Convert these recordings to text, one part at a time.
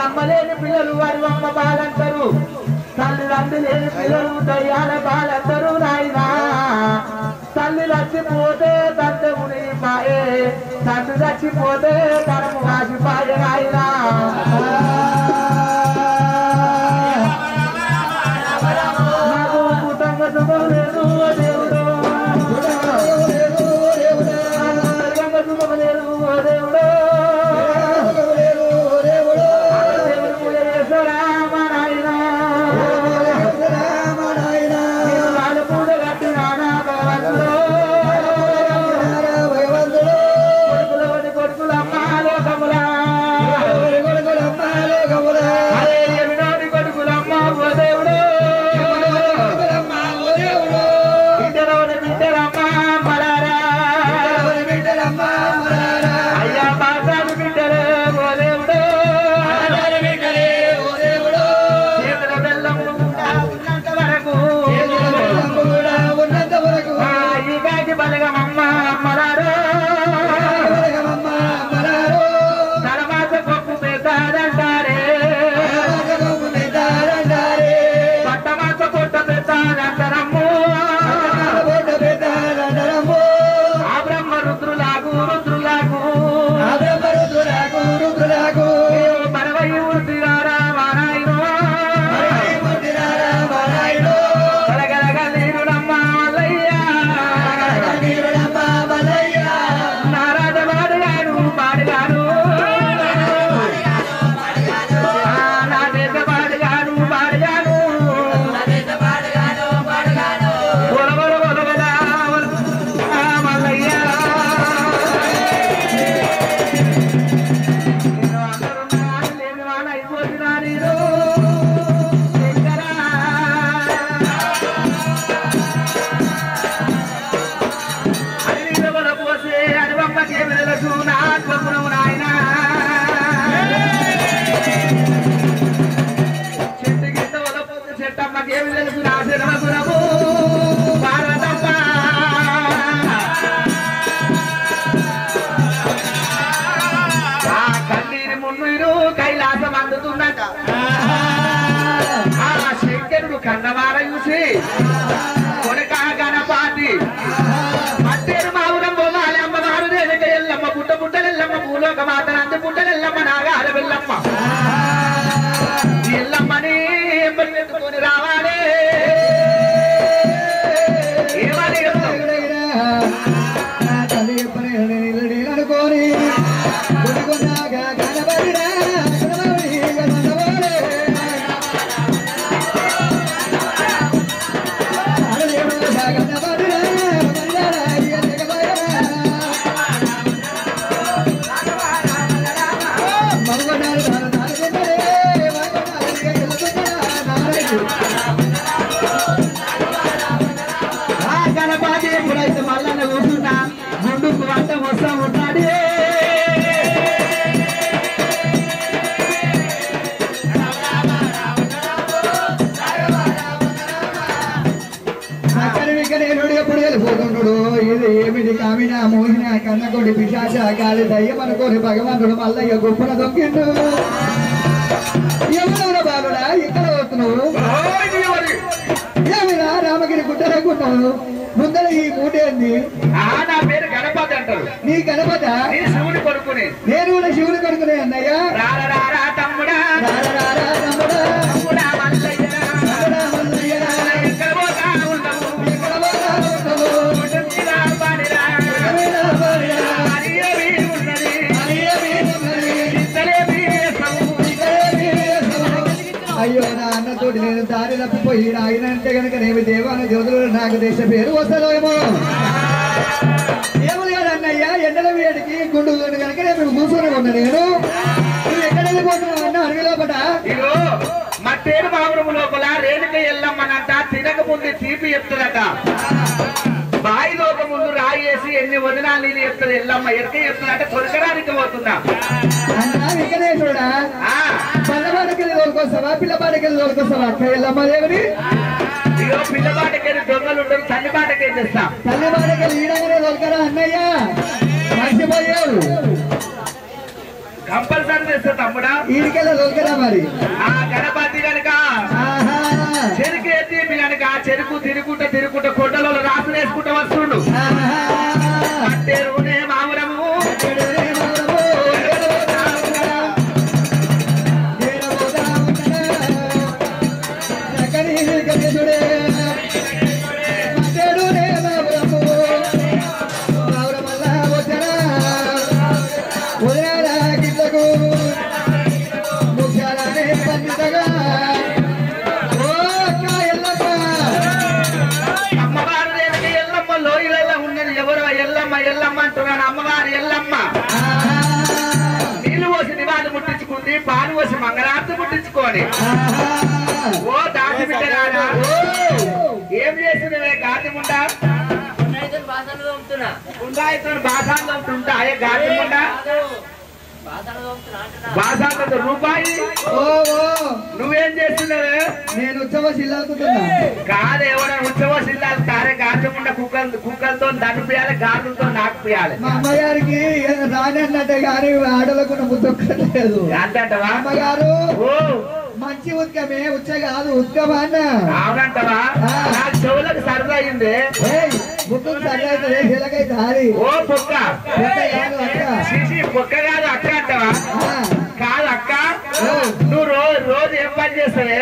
అమ్మ లేని పిల్లలు వారి అమ్మ బాలంటారు తల్లిదండ్రి లేని పిల్లలు దయ్యాల బాలంటారు నాయనా తల్లి చచ్చిపోతే తండ్రి మాయే తండ్రి చచ్చిపోతే తనము కాసిపాయే నాయనా నాకు కుటుంబ శుభం లేదు దేవుడు శుభం లేదు దేవుడు కన్నవార చూసి కొనక గణపాతి మత్తేరు మావురం బొమ్మాలి అమ్మవారు రేణుక ఎల్లమ్మ పుట్ట పుట్టలెల్లమ్మ భూలోక మాత నంది పుట్టలెల్లమ్మ నాగాల వెళ్ళమ్మ ఎల్లమ్మని ఎత్తుకొని రావాలి అనుకోని ఏమిటి కామిన మోహిన కన్నకొడి పిశాచ గాలి దయ్యమనుకోని భగవంతుడు మల్లయ్య గొప్పన దొక్కిండు ఎవరు బాలుడా ఇక్కడ వస్తున్నావు ఏమిరా రామగిరి గుట్టలకున్నావు ముందర ఈ మూటేంది నా పేరు గణపతి అంటారు నీ గణపత శివుని కొడుకునే నేను కూడా శివుని కొడుకునే అన్నయ్య తమ్ముడా అయ్యో నా అన్నతోటి నేను దారి తప్పిపోయి ఆగినంటే కనుక నేను దేవాన జ్యోతులు నాకు దేశ పేరు వస్తుందేమో ఏమో లేదన్నయ్యా ఎండల వేడికి గుండు కనుక నేను కూర్చొని ఉన్నా నేను నువ్వు ఎక్కడ వెళ్ళిపోతున్నావు అన్న అడవి లోపల మట్టేరు బాబురము లోపల రేణుక ఎల్లమ్మనంట తినకముందు తీపి ఎత్తుదట బాయి లోక ముందు రాయేసి ఎన్ని వదినాలు నీళ్ళు ఎత్తుంది ఎల్లమ్మ ఎక్క ఎత్తుదంటే కొరకడానికి పోతుందా అన్నా వెంకటేశ్వరుడా పల్లబాటకెళ్ళి తోలుకొస్తావా పిల్లబాటకెళ్ళి తోలుకొస్తావా అక్క ఎల్లమ్మ దేవుని ఇగో పిల్లబాటకెళ్ళి దొంగలు ఉంటారు తల్లిబాటకెళ్ళి తెస్తా తల్లిబాటకెళ్ళి ఈడగానే తోలుకరా అన్నయ్య మర్చిపోయావు కంపల్సరీ తెస్తా తమ్ముడా. ఈడికెళ్ళ దొరికదా మరి ఆ గణపతి కనుక చెరుకు ఎత్తి కనుక చెరుకు తిరుగుకుంట కొండలో రాసులు వేసుకుంటూ వస్తుండు. అంటేనే మామూలము అమ్మవారి ఎల్లమ్మ నీళ్లు పోసి నివాళి ముట్టించుకుంది, పాలు పోసి మంగళార్తి ముట్టించుకోని. ఓ దాసి బిడ్డగానా ఏం చేసినవే గాదిముండా? గుండాయితో బాసాలు ఉంటుంటా గాదిముండా బాసాలతో రూపాయి. నువ్వేం చేస్తున్నావే? నేను ఉత్సవ శిల్లాకుతున్నా. కాదు ఎవరైనా ఉత్సవ శిల్లాలు కారే గాదిముండా కుక్కలతో దండిపియాలి, గాజులతో నాకుపియాలి. మా అమ్మగారికి రాని అన్నట్టే కానీ ఆడలకు ముద్దొక్కలేదు అంటవా? అమ్మగారు మంచి ఉత్కమే ఉచ్చ కాదు ఉత్కమా అన్న. అవునంటవా? నాకు చెవులకు సరదా అయింది. ముక్కు సరదా అవుతుంది చెలకైతే హారి. ఓ పొక్క కాదు అక్క, పొక్క కాదు అక్క అంటవా? కాదు అక్క, నువ్వు రోజు ఏం పని చేస్తావే?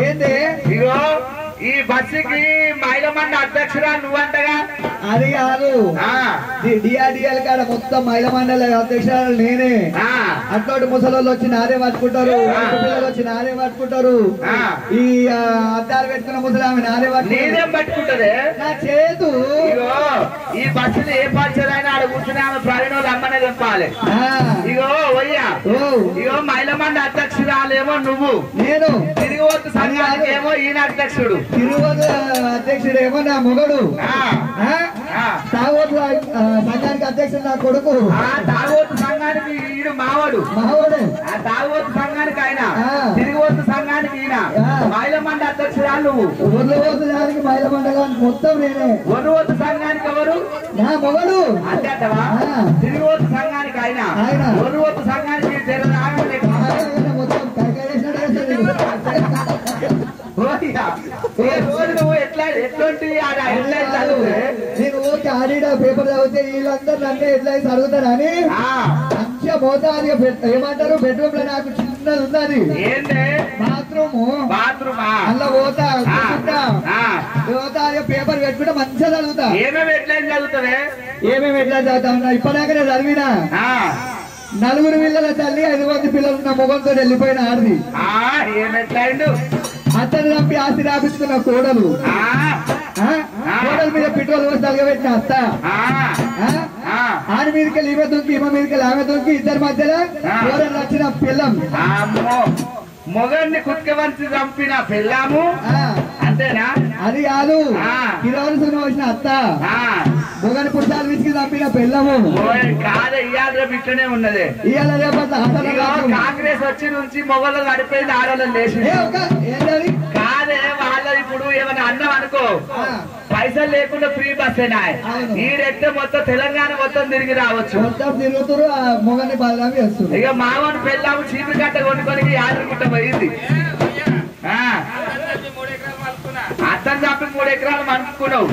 ఏంటి ఇగో ఈ బస్సుకి మైలమండ అధ్యక్షురాలు నువ్వంటగా. అది కాదు, డిఆర్డిఎల్ కాడ మొత్తం మహిళా మండలి అధ్యక్షురాలు నేనే. అట్లాంటి ముసలోళ్ళు వచ్చి నాదే పట్టుకుంటారు, పిల్లలు వచ్చి నాదే పట్టుకుంటారు. ఈ అద్దాలు పెట్టుకున్న ముసలామె నాదే నేనేం పట్టుకుంటదే నా చేతు. ఇగో ఈ బస్సుని ఏ పంచరైనా ఆడ కూర్చుని ఆమె ప్రవీణ వాళ్ళు అమ్మనే తెంపాలి. ఇగో వయ్యా, ఇగో మైలమండ అధ్యక్షురాలేమో నువ్వు, నేను తిరిగివద్దు సంఘానికి ఏమో ఈయన అధ్యక్షుడు. తిరువత అధ్యక్షుడేమో నా మొగడు, తాగోతు సంఘానికి అధ్యక్షుడు నా కొడుకు. తాగోతు సంఘానికి ఈడు మావాడు, మావాడే. తాగోతు సంఘానికి ఆయన, తిరిగివద్దు సంఘానికి ఈయన. మైలమండ అధ్యక్షురాలు నువ్వు. ఒర్రవోతు దానికి మహిళా మండలానికి మొత్తం నేనే. ఒర్రవోతు సంఘానికి ఎవరు? నా మొగడు. అంతేటవా? తిరిగివద్దు సంఘానికి ఆయన, ఒర్రవోతు సంఘానికి మొత్తం నేను ఓకే ఆడిడ పేపర్ చదివితే వీళ్ళందరూ నన్ను ఎట్లా చదువుతారని మంచిగా పోతాది. ఏమంటారు బెడ్రూమ్ లో నాకు చిన్నది ఉన్నది బాత్రూమ్, అలా పోతా పేపర్ పెట్టుకుంటే మంచిగా చదువుతా. ఏమేమి ఎట్లా చదువుతావే? ఏమేమి ఎట్లా చదువుతా ఉన్నా ఇప్పటిదాకా చదివినా. 4 పిల్లల తల్లి 5 మంది పిల్లలు ఉన్న మొగంతో వెళ్ళిపోయిన ఆడది. అతను చంపి ఆస్తి రాపించుకున్న కోడలు, కోడల మీద పెట్రోల్ పోసి తలగబెట్టిన అత్త, ఆడి మీదకి ఈమె దొంకి ఈమె మీదకి ఆమె దొంకి ఇద్దరి మధ్యలో కోడలు వచ్చిన పిల్లం. మొగన్ని కుట్కవంచి చంపిన పిల్లము అంతేనా? అది కాదు, ఈరోజు సినిమా వచ్చిన అత్త మొగని పుట్టాలు విసికి చంపిన పిల్లము కాదు. ఇవాళ ఇట్లనే ఉన్నది. ఇవాళ రేపు కాంగ్రెస్ వచ్చి నుంచి మొగలు నడిపోయింది, ఆడవాళ్ళని లేచి కాదే. వాళ్ళ ఇప్పుడు ఏమైనా అన్నం అనుకో, పైసలు లేకుండా ఫ్రీ బస్ ఈడెక్తే మొత్తం తెలంగాణ మొత్తం తిరిగి రావచ్చు. మొత్తం తిరుగుతారు, మొగని బలం చేస్తారు. ఇక మామూలు పెళ్ళాము చీపు గట్ట కొనుక్కొని యాదగిరిగుట్ట పోయింది. అతను చంపి 3 ఎకరాలు అనుకున్నావు.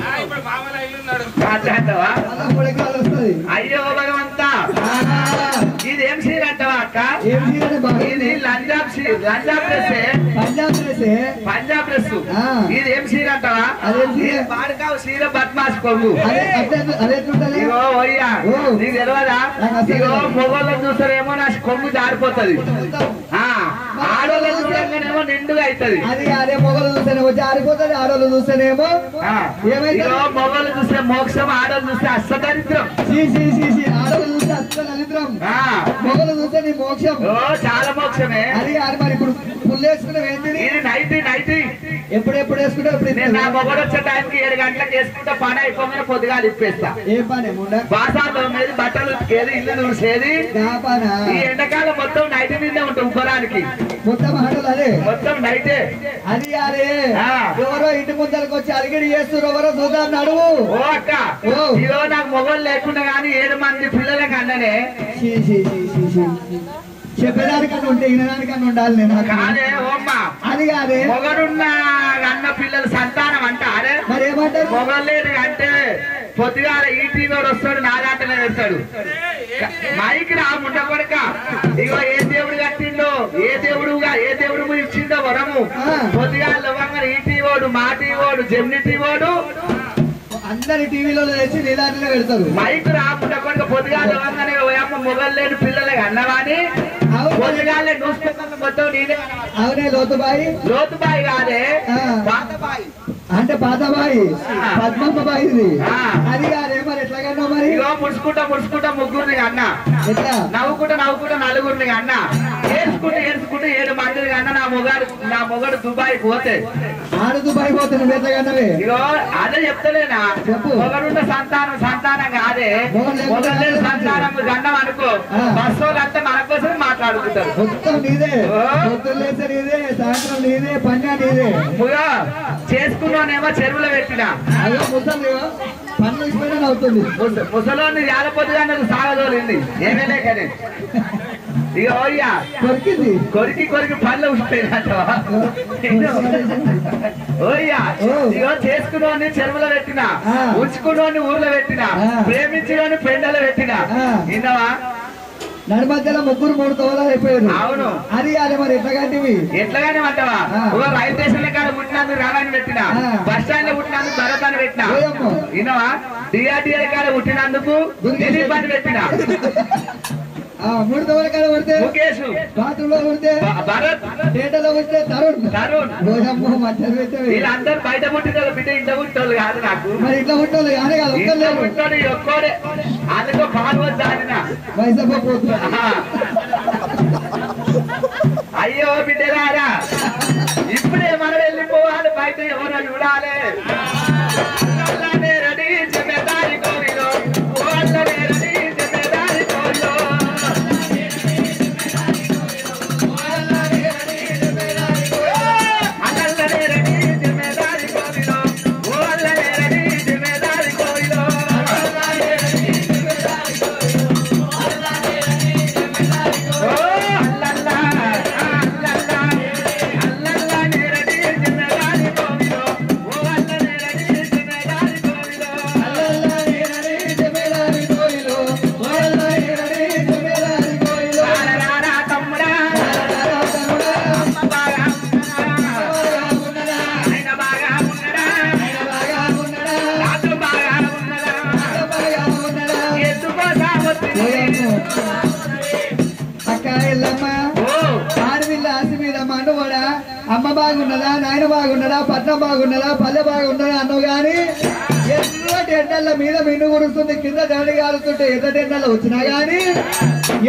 అయ్యో భగవంతా, ఇదేం సీర అంటావా అక్క? ఇది పంజాబ్ డ్రెస్. ఇది ఏం సీర అంటావా? పాడకావు సీర బద్మాస్ కొంగు. ఇగో అయ్యా నీకు తెలియదా? ఇగో మొగోళ్ళని చూస్తారేమో నా కొంగు జారిపోతుంది, ఆడోళ్ళని చూడగానేమో నిండుగా అవుతుంది. అదే మొగలు చూస్తేనేమో జారిపోతుంది, ఆడోళ్ళు చూస్తేనేమో ఏమైతే. మొగలు చూస్తే మోక్షం, ఆడోళ్ళు చూస్తే అష్టదరిద్రం. ఆడోళ్ళు చూస్తే అష్టదరిద్రం, మొగలు చూస్తే నీ మోక్షం. చాలా మోక్షమే. అది కాదు మరి ఇప్పుడు ఫుల్ వేసుకున్నావు ఏంటి? ఇది నైటీ ఎప్పుడు వేసుకుంటావు? నేను నా మొగలు వచ్చే టైంకి 7 గంటలకు వేసుకుంటా, పని అయిపోగానే పొద్దుగా ఇప్పేస్తా. ఏం పని? బాసాల్లో ఉండేది, బట్టలు ఉతికేది, ఇల్లు చూసేది. ఈ ఎండాకాలం మొత్తం నైటీ మీదే ఉంటుంది ఉబ్బరానికి. మొత్తం ఆటలు అదే, మొత్తం నైటే. అది అదే ఎవరో ఇంటి ముందరకు వచ్చి అలిగిడి చేస్తారు, ఎవరో చూద్దాం నడువు. ఓ అక్క, ఈరోజు నాకు మొగలు లేకుండా గానీ 7 మంది పిల్లలకి అన్ననే చెప్పేదానికన్నా ఉంటే వినడానికన్నా ఉండాలి నేను కాదే ఓమ్మ అది కాదే మొగడున్న అన్న పిల్లలు సంతానం అంటారే మరి ఏమంటారు మొగలేదు అంటే పొద్దుగాల ఈ టీవీడు వస్తాడు నాగాటనే పెడతాడు మైకి రా ముండ కొడక ఇగో ఏ దేవుడు కట్టిండో ఏ దేవుడు ఇచ్చిండో వరము పొద్దుగాల ఇవ్వంగానే ఈ టీవోడు మా టీవోడు జెమిని టీవోడు అందరి టీవీలో వేసి నీదాటిలో పెడతారు మైకు రాకుండా కొడుక పొద్దుగాల ఇవ్వంగానే ఓయమ్మ మొగలు లేని పిల్లలకి అన్నవాని పొద్దుగాలే న్యూస్ పేపర్లు మొత్తం నేనే అవునే లోతుబాయి కాదే అంటే పాతబాయి పద్మబాయి అది కాదే మరి ఎట్లాగన్నా మరి ఇగో ముడుచుకుంటా ముగ్గురిని అన్న ఎట్లా నవ్వుకుంటా నలుగురిని అన్న ఏడ్చుకుంటూ 7 మందిని అన్న నా మొగడు దుబాయ్ పోతే ఆడు దుబాయ్ పోతే నువ్వు ఎట్లాగన్నవే ఇగో అదే చెప్తలేనా మొగడున్న సంతానం కాదే మొగలేని సంతానం గండం అనుకో బస్సు వాళ్ళంతా మన కోసం మాట్లాడుకుంటారు మొత్తం నీదే పొద్దున్నేసే నీదే సాయంత్రం నీదే పన్యా నీదే చేసుకున్నానేమో చెరువులో పెట్టినా అదే ముసలి పన్ను ఇచ్చిపోయినా అవుతుంది ముసలోని ఏలపోతుగా నాకు సాగదోలింది ఏమేలే కానీ ఇక ఓయ్యా కొరికి పళ్ళు ఉసిపోయినట్ట ఓయ్యా ఇగో చేసుకున్నోని చెరువులో పెట్టినా ఉంచుకున్నోని ఊర్లో పెట్టినా ప్రేమించుకొని పెండలో పెట్టినా విన్నావా నడిమధ్యలో 3 తోలాలు అయిపోయారు అవును అది కాదు మరి ఎట్లాగానే అంటావా రైల్వే స్టేషన్ కాడ పుట్టినందుకు రావాలని పెట్టినా బస్ స్టాండ్ లో పుట్టినందుకు భరత్ అని పెట్టినా విన్నావా డిఆర్డిఏ కాడ పుట్టినందుకు దిలీప్ అని పెట్టినా 3 తోల కాడ పడితే ముఖేష్ బాత్రూమ్ లో పడితే భరత్ థియేటర్లో పడితే తరుణ్ వీళ్ళందరూ బయట పుట్టిన బిడ్డ ఇంట్లో పుట్టినోళ్ళు కాదు నాకు మరి ఇట్లా పుట్టినోళ్ళు కానీ కాదు పుట్టాడు ఒక్కడే అందుకో పాల్వద్దు ఆడిన వయసపోతున్నా అయ్యో బిడ్డలారా ఇప్పుడే మనం వెళ్ళిపోవాలి బయట ఎవరో చూడాలి రెడీ జమేదారి కోవిలో రెడీ జమేదారి కోవిలో అమ్మ బాగున్నదా నాయన బాగున్నదా పట్నం బాగున్నదా పల్లె బాగున్నదా అన్నావు గాని ఎర్రటి ఎండల మీద మిన్ను కుడుస్తుంది కింద దండి కాలుతుంటే ఎర్రటి ఎండలు వచ్చినా గాని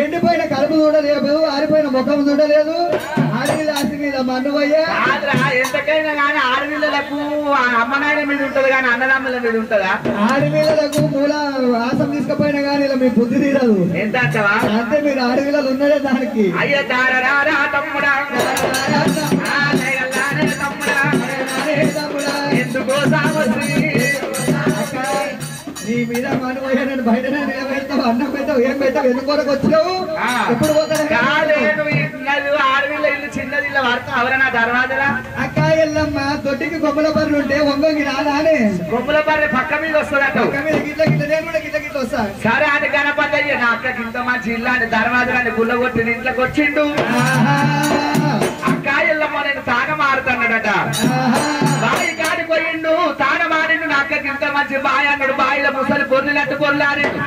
ఎండిపోయిన కడుపు చూడలేదు ఆరిపోయిన ముఖం చూడలేదు ఆడవిల్ల ఆస్తి మీద మన్నువయ్యా ఎంతకైనా కానీ ఆడవిళ్ళకు అమ్మ నాయన మీద ఉంటది కానీ అన్నదమ్ముల మీద ఉంటదా ఆడవిళ్ళకు మూల ఆసం తీసుకుపోయినా గానీ ఇలా మీ బుద్ధి తీరదు ఎంత అంటే మీరు ఆడవిళ్ళలు ఉన్నదే దానికి అయ్యో తమ్ముడా ఎందుకో నీ మీద మనమయ్యా నేను బయటనే నిలబెడతావు అన్నం పెట్టావు ఏం పెట్టావు ఎందుకు వరకు వచ్చినావు ఎప్పుడు ఆడవిళ్ళ ఇల్లు చిన్నది ఇల్లు వాడతావు ఎవరైనా దర్వాజరా అక్క ఎల్లమ్మ తొట్టికి గొప్పల బర్రెలు ఉంటే ఒంగొంగి రాదానే గొప్పల బర్రె పక్క మీద వస్తుందట పక్క మీద గిట్ల గిట్ల నేను కూడా గిట్ల గిట్ల వస్తా సరే అని గణపతి అయ్యా నా అక్కకి ఇంత మంచి ఇల్లు అని దర్వాజరాన్ని గుల్లగొట్టి ఇంట్లోకి వచ్చిండు అక్క ఎల్లమ్మ నేను తాగం ఆడుతున్నాడట బాయి కాడికి పోయిండు తాగం ఆడిండు నా అక్కకి ఇంత మంచి బాయ్ అన్నాడు బాయిలో ముసలి పొర్లినట్టు పొర్లాడిండు